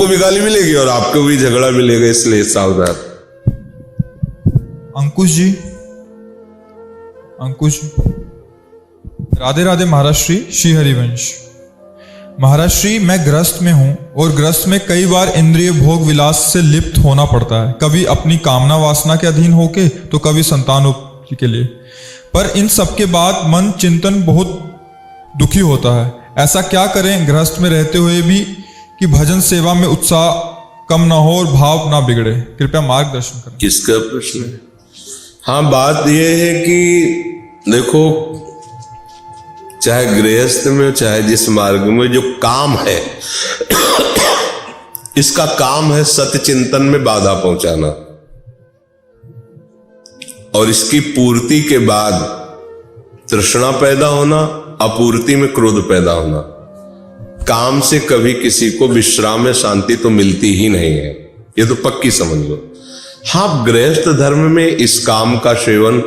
उनको भी गाली मिलेगी और आपको भी झगड़ा मिलेगा, इसलिए सावधान। अंकुश जी, राधे राधे महाराज श्री हरिवंश। महाराज श्री, मैं ग्रस्त में हूं और ग्रस्त में कई बार इंद्रिय भोग विलास से लिप्त होना पड़ता है, कभी अपनी कामना वासना के अधीन होके तो कभी संतानोत्पत्ति के लिए। पर इन सब के बाद मन चिंतन बहुत दुखी होता है। ऐसा क्या करें गृहस्थ में रहते हुए भी कि भजन सेवा में उत्साह कम ना हो और भाव ना बिगड़े? कृपया मार्गदर्शन करें। किसका प्रश्न है? हाँ, बात यह है कि देखो, चाहे गृहस्थ में चाहे जिस मार्ग में, जो काम है इसका काम है सत्य चिंतन में बाधा पहुंचाना, और इसकी पूर्ति के बाद तृष्णा पैदा होना, अपूर्ति में क्रोध पैदा होना। काम से कभी किसी को विश्राम में शांति तो मिलती ही नहीं है, ये तो पक्की समझ लो। हाँ, गृहस्थ धर्म में इस काम का सेवन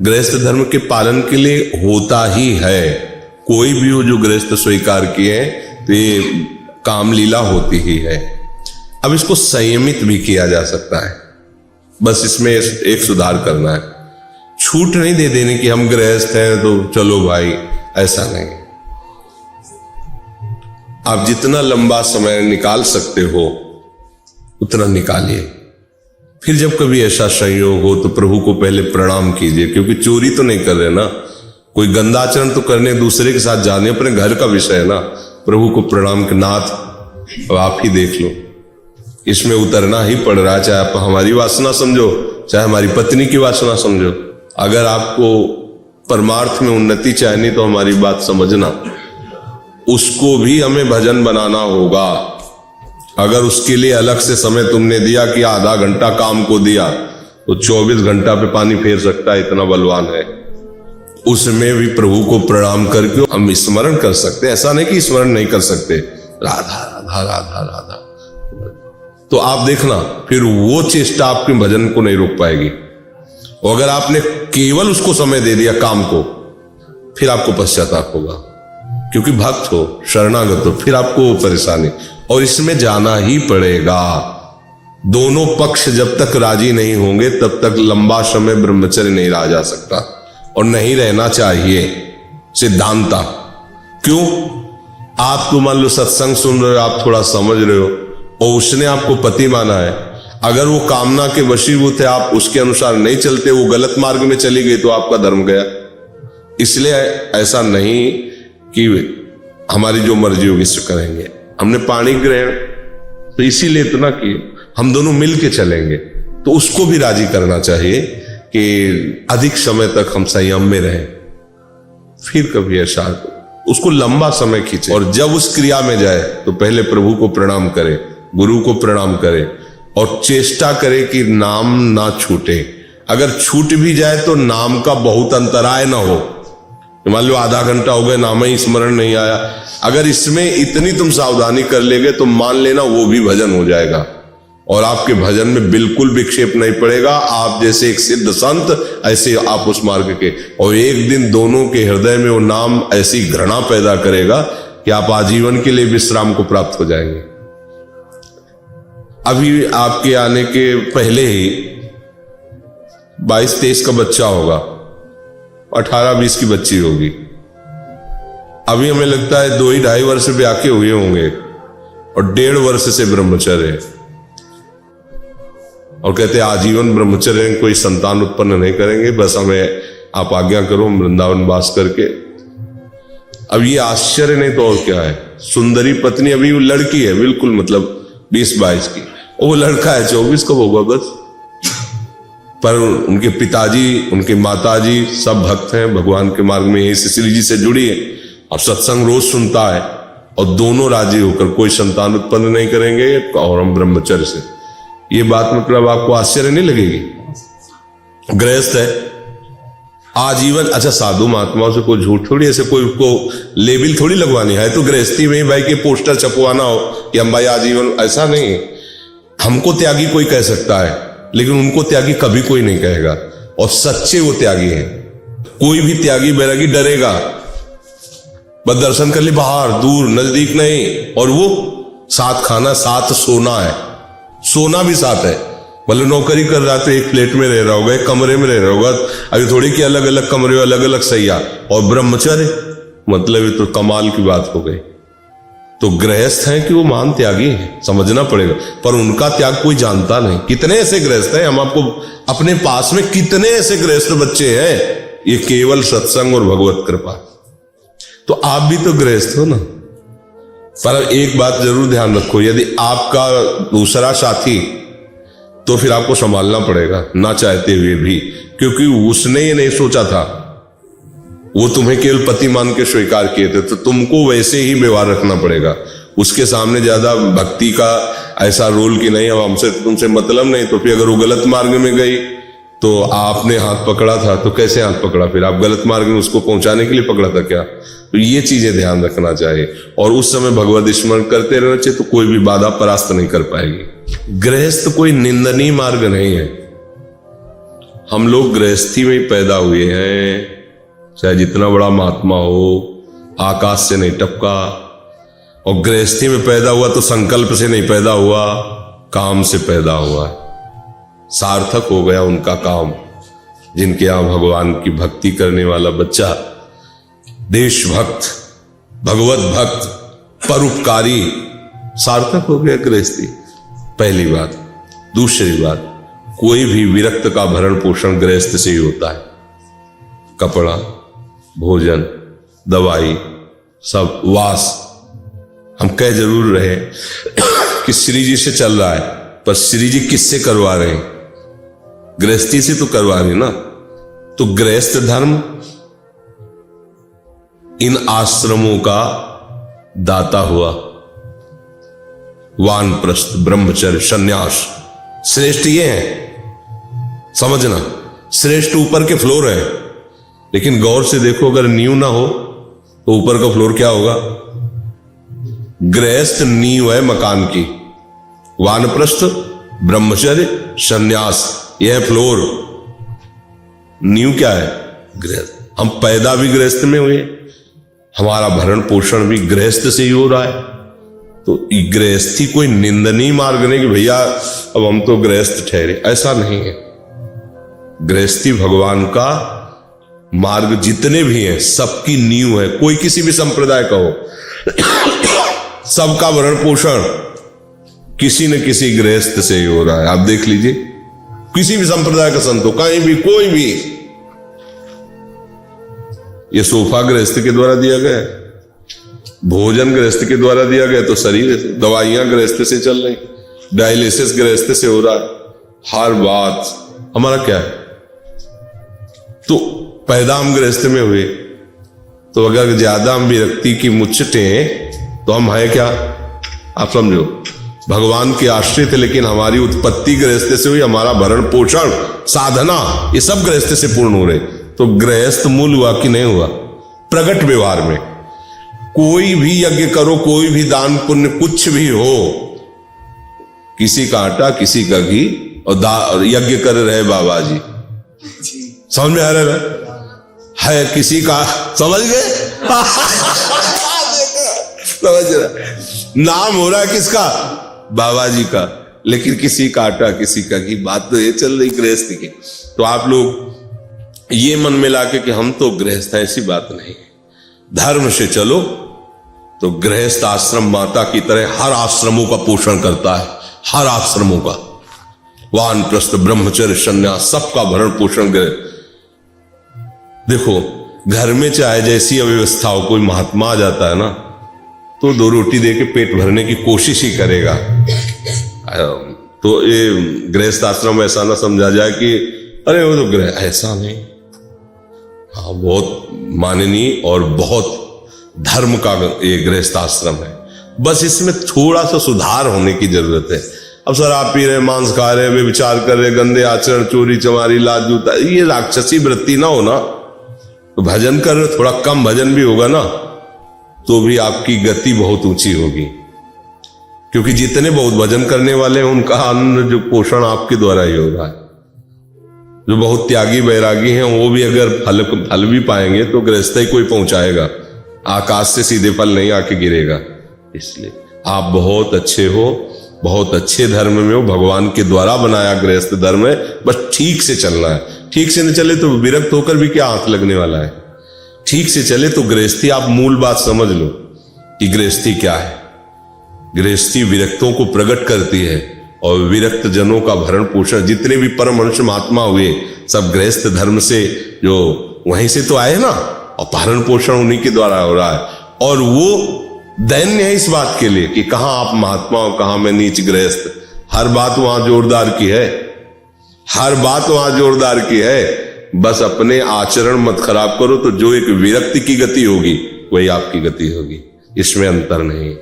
गृहस्थ धर्म के पालन के लिए होता ही है। कोई भी हो जो गृहस्थ स्वीकार किए तो ये काम लीला होती ही है। अब इसको संयमित भी किया जा सकता है, बस इसमें एक सुधार करना है। छूट नहीं दे देने की हम गृहस्थ हैं तो चलो भाई, ऐसा नहीं। आप जितना लंबा समय निकाल सकते हो उतना निकालिए। फिर जब कभी ऐसा संयोग हो तो प्रभु को पहले प्रणाम कीजिए, क्योंकि चोरी तो नहीं कर रहे ना, कोई गंदा आचरण तो करने दूसरे के साथ जाने, अपने घर का विषय है ना। प्रभु को प्रणाम के नाथ, अब आप ही देख लो, इसमें उतरना ही पड़ रहा है, चाहे आप हमारी वासना समझो चाहे हमारी पत्नी की वासना समझो। अगर आपको परमार्थ में उन्नति चाहिए तो हमारी बात समझना, उसको भी हमें भजन बनाना होगा। अगर उसके लिए अलग से समय तुमने दिया कि आधा घंटा काम को दिया, तो 24 घंटा पे पानी फेर सकता है, इतना बलवान है। उसमें भी प्रभु को प्रणाम करके हम स्मरण कर सकते, ऐसा नहीं कि स्मरण नहीं कर सकते। राधा राधा राधा राधा, तो आप देखना फिर वो चेष्टा आपके भजन को नहीं रोक पाएगी। और अगर आपने केवल उसको समय दे दिया काम को, फिर आपको पश्चाताप होगा, क्योंकि भक्त हो, शरणागत हो, फिर आपको परेशानी, और इसमें जाना ही पड़ेगा। दोनों पक्ष जब तक राजी नहीं होंगे तब तक लंबा समय ब्रह्मचर्य नहीं रहा जा सकता, और नहीं रहना चाहिए सिद्धांता। क्यों? आप तो मान लो सत्संग सुन रहे हो, आप थोड़ा समझ रहे हो, और उसने आपको पति माना है। अगर वो कामना के वशीभूत है, आप उसके अनुसार नहीं चलते, वो गलत मार्ग में चली गई, तो आपका धर्म गया। इसलिए ऐसा नहीं कि हमारी जो मर्जी होगी सो करेंगे। हमने पानी ग्रहण तो इसीलिए इतना कि हम दोनों मिल के चलेंगे, तो उसको भी राजी करना चाहिए कि अधिक समय तक हम संयम में रहें। फिर कभी ऐसा उसको लंबा समय खींचे, और जब उस क्रिया में जाए तो पहले प्रभु को प्रणाम करे, गुरु को प्रणाम करे, और चेष्टा करे कि नाम ना छूटे। अगर छूट भी जाए तो नाम का बहुत अंतराय ना हो। मान लो आधा घंटा हो गया, नाम ही स्मरण नहीं आया, अगर इसमें इतनी तुम सावधानी कर लेगे तो मान लेना वो भी भजन हो जाएगा, और आपके भजन में बिल्कुल विक्षेप नहीं पड़ेगा। आप जैसे एक सिद्ध संत, ऐसे आप उस मार्ग के, और एक दिन दोनों के हृदय में वो नाम ऐसी घृणा पैदा करेगा कि आप आजीवन के लिए विश्राम को प्राप्त हो जाएंगे। अभी आपके आने के पहले ही 22-23 का बच्चा होगा, 18-20 की बच्ची होगी। अभी हमें लगता है 2-2.5 वर्ष ब्याह के हुए होंगे, और 1.5 वर्ष से ब्रह्मचर्य, और कहते हैं आजीवन ब्रह्मचर्य, कोई संतान उत्पन्न नहीं करेंगे, बस हमें आप आज्ञा करो वृंदावन वास करके। अब ये आश्चर्य नहीं तो और क्या है। सुंदरी पत्नी, अभी वो लड़की है बिल्कुल, मतलब 20-22 की, वो लड़का है 24 का होगा बस। पर उनके पिताजी, उनके माताजी सब भक्त हैं, भगवान के मार्ग में यही श्री जी से जुड़ी है, और सत्संग रोज सुनता है, और दोनों राजी होकर कोई संतान उत्पन्न नहीं करेंगे, और हम ब्रह्मचर्य से। ये बात मतलब आपको आश्चर्य नहीं लगेगी? गृहस्थ है आजीवन। अच्छा, साधु महात्माओं से कोई झूठ थोड़ी, ऐसे कोई को लेबिल थोड़ी लगवानी है, तो गृहस्थी में ही भाई के पोस्टर छपवाना हो कि हम भाई आजीवन, ऐसा नहीं। हमको त्यागी कोई कह सकता है, लेकिन उनको त्यागी कभी कोई नहीं कहेगा, और सच्चे वो त्यागी हैं। कोई भी त्यागी बैरागी डरेगा, बस दर्शन कर ले बाहर, दूर, नजदीक नहीं, और वो साथ खाना, साथ सोना है, सोना भी साथ है। मतलब नौकरी कर रहा तो एक फ्लैट में रह रहा होगा, एक कमरे में रह रहा होगा, अभी थोड़ी कि अलग अलग कमरे, अलग अलग सैया। और ब्रह्मचर्य मतलब ये तो कमाल की बात हो गई। तो गृहस्थ हैं कि वो महान त्यागी हैं, समझना पड़ेगा, पर उनका त्याग कोई जानता नहीं। कितने ऐसे गृहस्थ हैं, हम आपको अपने पास में कितने ऐसे गृहस्थ बच्चे हैं, ये केवल सत्संग और भगवत कृपा। तो आप भी तो गृहस्थ हो ना। पर एक बात जरूर ध्यान रखो, यदि आपका दूसरा साथी, तो फिर आपको संभालना पड़ेगा ना चाहते हुए भी, क्योंकि उसने ये नहीं सोचा था, वो तुम्हें केवल पति मान के स्वीकार किए थे, तो तुमको वैसे ही व्यवहार रखना पड़ेगा। उसके सामने ज्यादा भक्ति का ऐसा रोल कि नहीं, अब हमसे तुमसे मतलब नहीं, तो फिर अगर वो गलत मार्ग में गई तो आपने हाथ पकड़ा था, तो कैसे हाथ पकड़ा, फिर आप गलत मार्ग में उसको पहुंचाने के लिए पकड़ा था क्या? तो ये चीजें ध्यान रखना चाहिए, और उस समय भगवत स्मरण करते रहना चाहिए, तो कोई भी बाधा परास्त नहीं कर पाएगी। गृहस्थ कोई निंदनीय मार्ग नहीं है। हम लोग गृहस्थी में ही पैदा हुए हैं, चाहे जितना बड़ा महात्मा हो, आकाश से नहीं टपका। और गृहस्थी में पैदा हुआ तो संकल्प से नहीं पैदा हुआ, काम से पैदा हुआ। सार्थक हो गया उनका काम, जिनके यहां भगवान की भक्ति करने वाला बच्चा, देशभक्त, भगवत भक्त, परोपकारी, सार्थक हो गया गृहस्थी। पहली बात। दूसरी बात, कोई भी विरक्त का भरण पोषण गृहस्थ से ही होता है। कपड़ा, भोजन, दवाई, सब, वास। हम कह जरूर रहे कि श्री जी से चल रहा है, पर श्री जी किससे करवा रहे हैं? गृहस्थी से तो करवा रहे ना। तो गृहस्थ धर्म इन आश्रमों का दाता हुआ। वानप्रस्थ, ब्रह्मचर्य, संन्यास श्रेष्ठ ये है, समझना। श्रेष्ठ ऊपर के फ्लोर है, लेकिन गौर से देखो, अगर नींव ना हो तो ऊपर का फ्लोर क्या होगा? गृहस्थ नींव है मकान की, वानप्रस्थ, ब्रह्मचर्य, संन्यास, यह फ्लोर। नींव क्या है? गृहस्थ। हम पैदा भी गृहस्थ में हुए, हमारा भरण पोषण भी गृहस्थ से ही हो रहा है। तो गृहस्थी कोई निंदनीय मार्ग नहीं कि भैया अब हम तो गृहस्थ ठहरे, ऐसा नहीं है। गृहस्थी भगवान का मार्ग जितने भी हैं सबकी नींव है। कोई किसी भी संप्रदाय का हो, सबका भरण पोषण किसी न किसी गृहस्थ से ही हो रहा है। आप देख लीजिए, किसी भी संप्रदाय का संत हो, कहीं भी, कोई भी। ये सोफा गृहस्थ के द्वारा दिया गया है, भोजन गृहस्थ के द्वारा दिया गया, तो शरीर, दवाइयां गृहस्थ से चल रही, डायलिसिस गृहस्थ से हो रहा है। हर बात हमारा क्या है? तो पैदा हम गृहस्थ में हुए, तो अगर ज्यादा हम विरक्ति की मुच्छटें, तो हम है क्या? आप समझो, भगवान के आश्रित, लेकिन हमारी उत्पत्ति गृहस्थ से हुई, हमारा भरण पोषण, साधना, ये सब गृहस्थ से पूर्ण हो रहे। तो गृहस्थ मूल हुआ कि नहीं हुआ? प्रगट व्यवहार में कोई भी यज्ञ करो, कोई भी दान पुण्य कुछ भी हो, किसी का आटा, किसी का घी, और यज्ञ कर रहे बाबा जी, समझ में आ रहा है? किसी का, समझ गए? समझ रहा, नाम हो रहा है किसका? बाबा जी का, लेकिन किसी का आटा, किसी का घी। बात तो ये चल रही गृहस्थी की। तो आप लोग ये मन में लाके कि हम तो गृहस्थ हैं, ऐसी बात नहीं है। धर्म से चलो तो गृहस्थ आश्रम माता की तरह हर आश्रमों का पोषण करता है, हर आश्रमों का। वानप्रस्थ, ब्रह्मचर्य, संन्यास, सबका भरण पोषण गृह। देखो, घर में चाहे जैसी अव्यवस्था हो, कोई महात्मा आ जाता है ना, तो 2 रोटी दे के पेट भरने की कोशिश ही करेगा। तो ये गृहस्थ आश्रम ऐसा ना समझा जाए कि अरे वो तो गृह, ऐसा नहीं। हाँ, बहुत माननीय और बहुत धर्म का ये गृहस्थ आश्रम है। बस इसमें थोड़ा सा सुधार होने की जरूरत है। अब सर आप पी रहे, मांस खा रहे, वे विचार कर रहे, गंदे आचरण, चोरी चमारी, लाज जूता, ये राक्षसी वृत्ति ना हो ना। तो भजन कर रहे, थोड़ा कम भजन भी होगा ना, तो भी आपकी गति बहुत ऊंची होगी। क्योंकि जितने बहुत भजन करने वाले हैं, उनका अन्न जो पोषण आपके द्वारा ही हो रहा है। जो बहुत त्यागी बैरागी हैं, वो भी अगर फल भी पाएंगे तो गृहस्थ ही कोई पहुंचाएगा, आकाश से सीधे फल नहीं आके गिरेगा। इसलिए आप बहुत अच्छे हो, बहुत अच्छे धर्म में हो, भगवान के द्वारा बनाया गृहस्थ धर्म है, बस ठीक से चलना है। ठीक से नहीं चले तो विरक्त होकर भी क्या आंख लगने वाला है। ठीक से चले तो गृहस्थी, आप मूल बात समझ लो कि गृहस्थी क्या है। गृहस्थी विरक्तों को प्रकट करती है और विरक्त जनों का भरण पोषण, जितने भी परमहंस महात्मा हुए सब गृहस्थ धर्म से, जो वहीं से तो आए ना, और भरण पोषण उन्हीं के द्वारा हो रहा है। और वो दैन्य है इस बात के लिए कि कहां आप महात्मा हो, कहां मैं नीच गृहस्थ। हर बात वहां जोरदार की है, हर बात वहां जोरदार की है। बस अपने आचरण मत खराब करो, तो जो एक विरक्ति की गति होगी वही आपकी गति होगी। इसमें अंतर नहीं,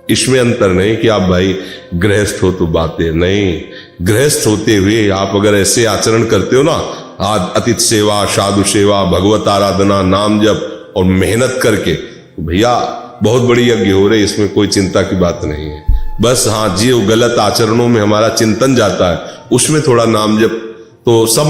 इसमें अंतर नहीं कि आप भाई गृहस्थ हो तो बातें नहीं। गृहस्थ होते हुए आप अगर ऐसे आचरण करते हो ना, अतिथि सेवा, साधु सेवा, भगवत आराधना, नाम जप और मेहनत करके, तो भैया बहुत बड़ी यज्ञ हो रही, इसमें कोई चिंता की बात नहीं है। बस हाँ जी, वो गलत आचरणों में हमारा चिंतन जाता है, उसमें थोड़ा नाम जप तो सब